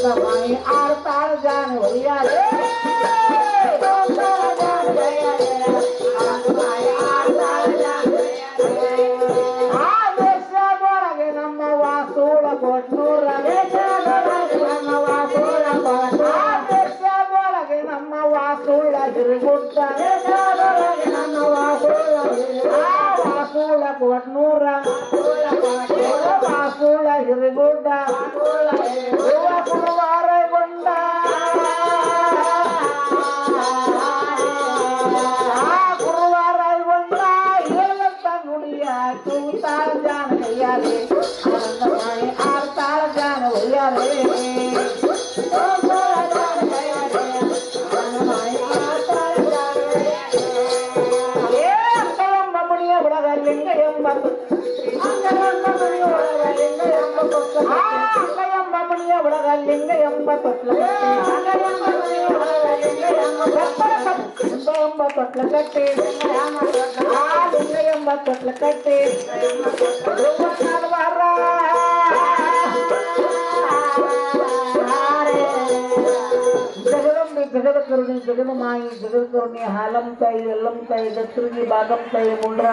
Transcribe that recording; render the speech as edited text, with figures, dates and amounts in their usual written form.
माई आरताळ जान भैया रे ನಮ್ಮ ವಾಸೂಳ ಕೊಟ್ನೂರಗೆ ನಮ್ಮ ವಾಸೂಳ ಹಿರಿಗುಡ್ಡ ವಾಸೂಳ ಕೊಟ್ನೂರ ವಾಸೂಳ ಹಿರಿಗುಡ್ಡ ಕುರುವಾರಗೊಂಡ ಕುರುವಾರಗೊಂಡ ಹೇಳಂತ ನುಡಿಯ ತೂತಾಳ ಜಾನ ಕೈಯಾರೆ ಆರ್ತಾಳ ಜಾನ ಒಯ್ಯಾರೆ ಲಿಂಗ ಎಂಬ ಮಣಿಯ ಒಳಗ ಲಿಂಗ ಎಂಬ ತೊಟ್ಲ ಎಂಬ ತೊಟ್ಲ ಕಟ್ಟಿ ಆ ಲಿಂಗ ಎಂಬ ತೊಟ್ಲ ಕಟ್ಟಿ ಜಗದಂಬಿ ಜಗದ ಕರುಣಿ ಜಗದ ಮಾಯಿ ಜಗದ ಕರುಣಿ ಹಾಲಂ ತಾಯಿ ಎಲ್ಲಂ ತಾಯಿ ದತ್ತುರ್ಗಿ ಬಾಗಂ ತಾಯಿ ಮುಂಡ್ರ